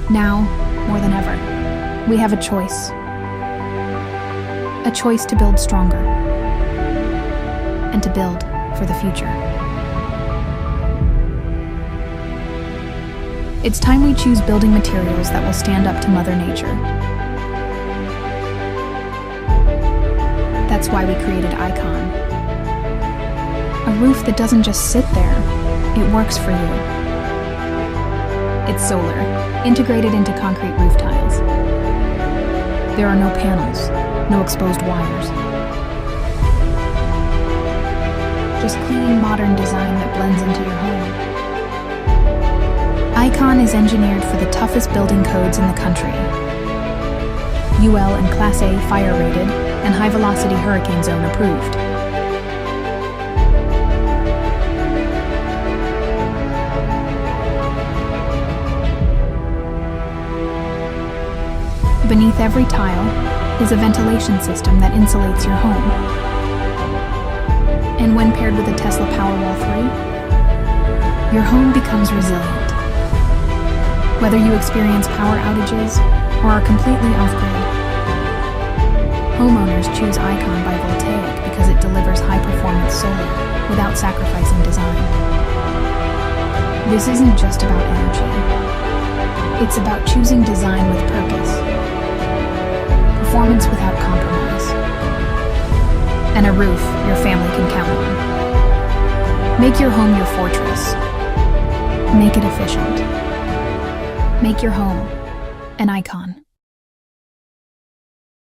Now, more than ever, we have a choice. A choice to build stronger and to build for the future. It's time we choose building materials that will stand up to Mother Nature. That's why we created Icon. A roof that doesn't just sit there, it works for you. It's solar, integrated into concrete roof tiles. There are no panels, no exposed wires. Just clean, modern design that blends into your home. Icon is engineered for the toughest building codes in the country. UL and Class A fire rated and high velocity hurricane zone approved. Beneath every tile is a ventilation system that insulates your home. And when paired with a Tesla Powerwall 3, your home becomes resilient. Whether you experience power outages or are completely off-grid, homeowners choose Icon by Voltaic because it delivers high-performance solar without sacrificing design. This isn't just about energy. It's about choosing design with purpose, performance without compromise, and a roof your family can count on. Make your home your fortress. Make it efficient. Make your home an Icon.